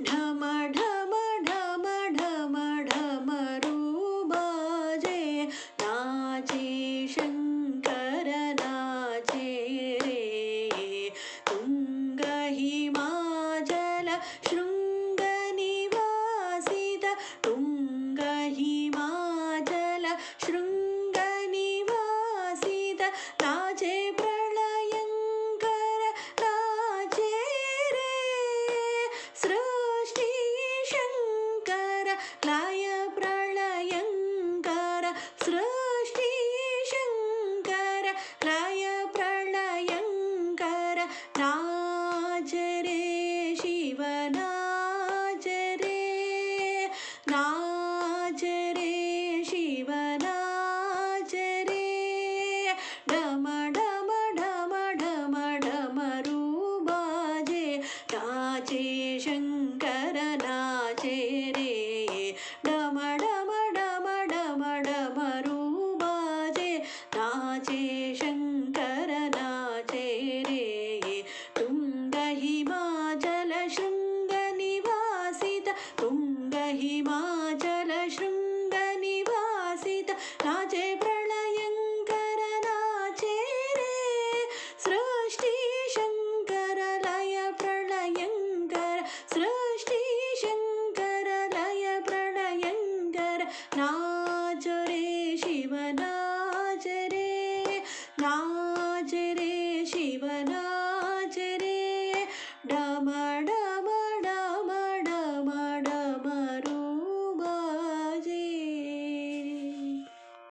ಢಮ ಢಮ ಢಮ ಢಮ ಢಮರು ಬಾಜೆ ನಾಚೆ ಶಂಕರ ನಾಚೆ ರೇ ತುಂಗ ಹಿಮಾಚಲ ಶೃಂಗ ನಿವಾಸಿತ ತುಂಗ ಹಿಮಾಚಲ ಶೃಂಗ ನಿವಾಸಿತ ನಾಚೆ ಪ್ರಳಯಂಕರ ನಾಚೆ ರೇ ಸೃಷ್ಟಿ ಶಂಕರ ಲಯ ಪ್ರಳಯಂಕರ ಸೃಷ್ಟಿ ಶಂಕರ ಲಯ ಪ್ರಳಯಂಕರ ನಾಚರೆ ಶಿವನಾಚರೆ ನಾಚರೆ ಶಿವನಾಚರೆ ಢಮ ಢಮ ಢಮ ಢಮ ಢಮರು ಬಾಜೆ ನಾಚೆ ಶಂಕರ